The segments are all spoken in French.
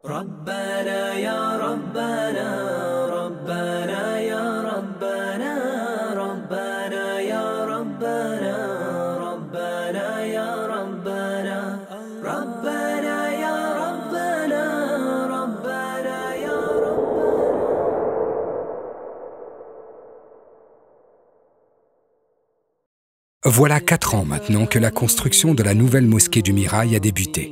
ربنا يا ربنا ربنا يا ربنا ربنا يا ربنا ربنا يا ربنا ربنا يا ربنا ربنا يا ربنا. Voilà 4 ans maintenant que la construction de la nouvelle mosquée du Mirail a débuté.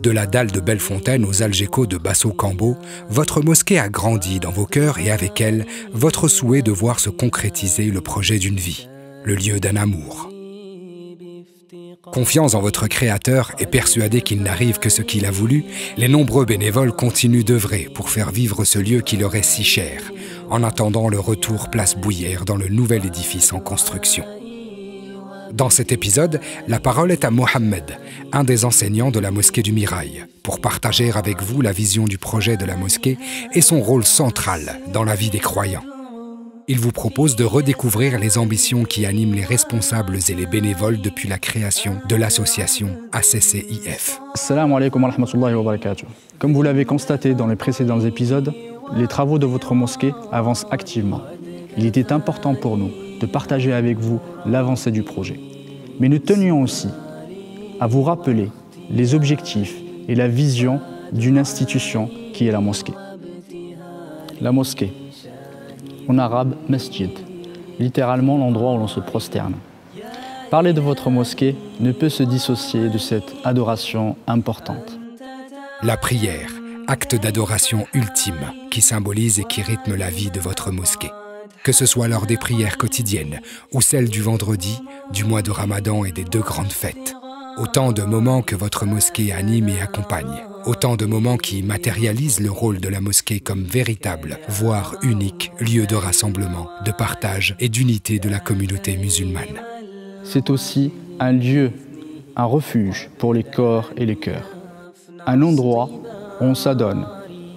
De la dalle de Bellefontaine aux Algécos de Basso-Cambo, votre mosquée a grandi dans vos cœurs et avec elle, votre souhait de voir se concrétiser le projet d'une vie, le lieu d'un amour. Confiants en votre Créateur et persuadés qu'il n'arrive que ce qu'il a voulu, les nombreux bénévoles continuent d'œuvrer pour faire vivre ce lieu qui leur est si cher, en attendant le retour place Bouillère dans le nouvel édifice en construction. Dans cet épisode, la parole est à Mohamed, un des enseignants de la mosquée du Mirail, pour partager avec vous la vision du projet de la mosquée et son rôle central dans la vie des croyants. Il vous propose de redécouvrir les ambitions qui animent les responsables et les bénévoles depuis la création de l'association ACCIF. Assalamu alaikum wa rahmatullahi wa barakatuh. Comme vous l'avez constaté dans les précédents épisodes, les travaux de votre mosquée avancent activement. Il était important pour nous de partager avec vous l'avancée du projet. Mais nous tenions aussi à vous rappeler les objectifs et la vision d'une institution qui est la mosquée. La mosquée, en arabe masjid, littéralement l'endroit où l'on se prosterne. Parler de votre mosquée ne peut se dissocier de cette adoration importante. La prière, acte d'adoration ultime qui symbolise et qui rythme la vie de votre mosquée. Que ce soit lors des prières quotidiennes ou celles du vendredi, du mois de Ramadan et des 2 grandes fêtes. Autant de moments que votre mosquée anime et accompagne. Autant de moments qui matérialisent le rôle de la mosquée comme véritable, voire unique, lieu de rassemblement, de partage et d'unité de la communauté musulmane. C'est aussi un lieu, un refuge pour les corps et les cœurs. Un endroit où on s'adonne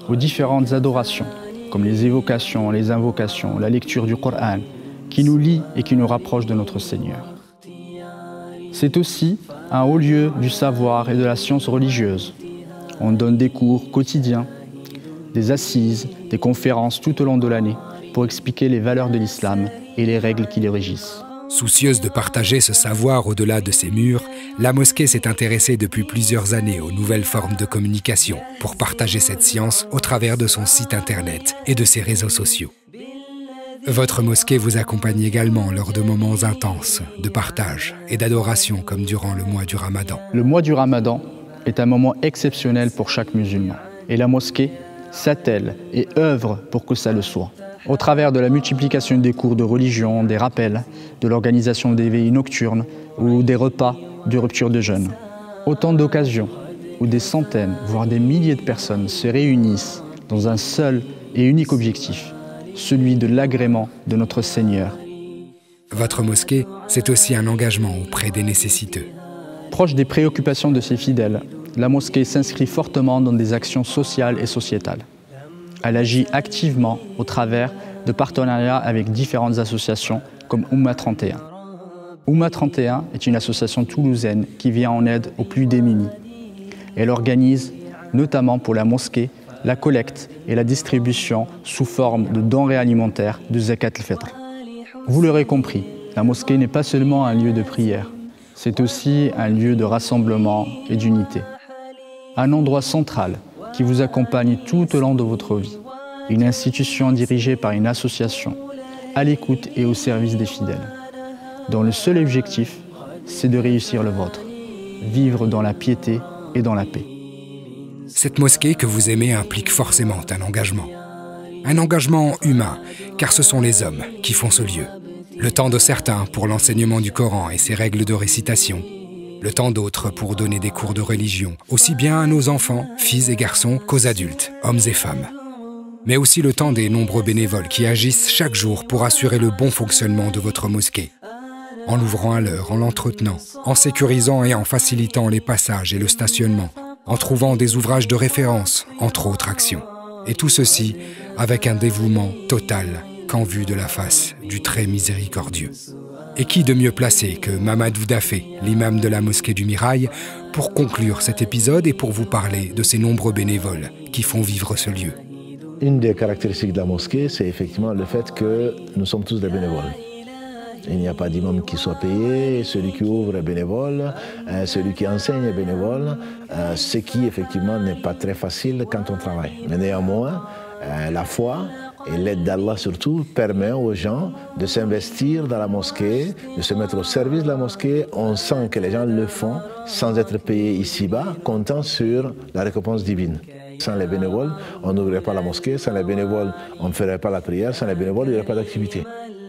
aux différentes adorations, comme les évocations, les invocations, la lecture du Coran, qui nous lie et qui nous rapproche de notre Seigneur. C'est aussi un haut lieu du savoir et de la science religieuse. On donne des cours quotidiens, des assises, des conférences tout au long de l'année pour expliquer les valeurs de l'islam et les règles qui les régissent. Soucieuse de partager ce savoir au-delà de ses murs, la mosquée s'est intéressée depuis plusieurs années aux nouvelles formes de communication pour partager cette science au travers de son site internet et de ses réseaux sociaux. Votre mosquée vous accompagne également lors de moments intenses de partage et d'adoration comme durant le mois du Ramadan. Le mois du Ramadan est un moment exceptionnel pour chaque musulman et la mosquée s'attelle et œuvre pour que ça le soit. Au travers de la multiplication des cours de religion, des rappels, de l'organisation des veillées nocturnes ou des repas de rupture de jeûne. Autant d'occasions où des centaines, voire des milliers de personnes se réunissent dans un seul et unique objectif, celui de l'agrément de notre Seigneur. Votre mosquée, c'est aussi un engagement auprès des nécessiteux. Proche des préoccupations de ses fidèles, la mosquée s'inscrit fortement dans des actions sociales et sociétales. Elle agit activement au travers de partenariats avec différentes associations comme Oumma 31. Oumma 31 est une association toulousaine qui vient en aide aux plus démunis. Elle organise, notamment pour la mosquée, la collecte et la distribution sous forme de denrées alimentaires de Zakat al-Fitr. Vous l'aurez compris, la mosquée n'est pas seulement un lieu de prière, c'est aussi un lieu de rassemblement et d'unité. Un endroit central qui vous accompagne tout au long de votre vie. Une institution dirigée par une association, à l'écoute et au service des fidèles, dont le seul objectif, c'est de réussir le vôtre, vivre dans la piété et dans la paix. Cette mosquée que vous aimez implique forcément un engagement. Un engagement humain, car ce sont les hommes qui font ce lieu. Le temps de certains pour l'enseignement du Coran et ses règles de récitation. Le temps d'autres pour donner des cours de religion, aussi bien à nos enfants, filles et garçons, qu'aux adultes, hommes et femmes. Mais aussi le temps des nombreux bénévoles qui agissent chaque jour pour assurer le bon fonctionnement de votre mosquée. En l'ouvrant à l'heure, en l'entretenant, en sécurisant et en facilitant les passages et le stationnement, en trouvant des ouvrages de référence, entre autres actions. Et tout ceci avec un dévouement total qu'en vue de la face du très miséricordieux. Et qui de mieux placé que Mamadou Dafé, l'imam de la mosquée du Mirail, pour conclure cet épisode et pour vous parler de ces nombreux bénévoles qui font vivre ce lieu. Une des caractéristiques de la mosquée, c'est effectivement le fait que nous sommes tous des bénévoles. Il n'y a pas d'imam qui soit payé, celui qui ouvre est bénévole, celui qui enseigne est bénévole, ce qui effectivement n'est pas très facile quand on travaille. Mais néanmoins, la foi et l'aide d'Allah surtout permet aux gens de s'investir dans la mosquée, de se mettre au service de la mosquée. On sent que les gens le font sans être payés ici-bas, comptant sur la récompense divine. Sans les bénévoles, on n'ouvrirait pas la mosquée, sans les bénévoles, on ne ferait pas la prière, sans les bénévoles, il n'y aurait pas d'activité.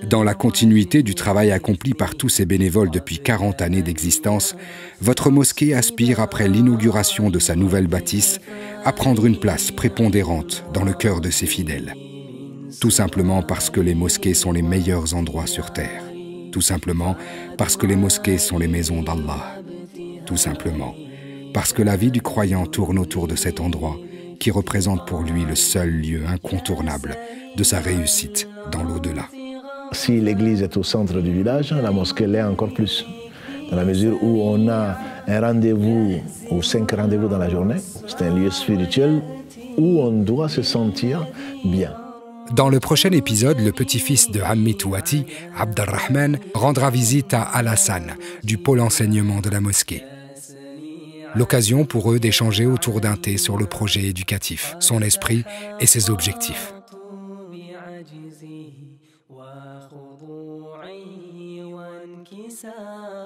Dans la continuité du travail accompli par tous ces bénévoles depuis 40 années d'existence, votre mosquée aspire, après l'inauguration de sa nouvelle bâtisse, à prendre une place prépondérante dans le cœur de ses fidèles. Tout simplement parce que les mosquées sont les meilleurs endroits sur terre. Tout simplement parce que les mosquées sont les maisons d'Allah. Tout simplement parce que la vie du croyant tourne autour de cet endroit qui représente pour lui le seul lieu incontournable de sa réussite dans l'au-delà. Si l'église est au centre du village, la mosquée l'est encore plus. Dans la mesure où on a un rendez-vous ou 5 rendez-vous dans la journée, c'est un lieu spirituel où on doit se sentir bien. Dans le prochain épisode, le petit-fils de Ammi Touati, Abdelrahman, rendra visite à Al-Hassan, du pôle enseignement de la mosquée. L'occasion pour eux d'échanger autour d'un thé sur le projet éducatif, son esprit et ses objectifs. وخضوعي وانكساري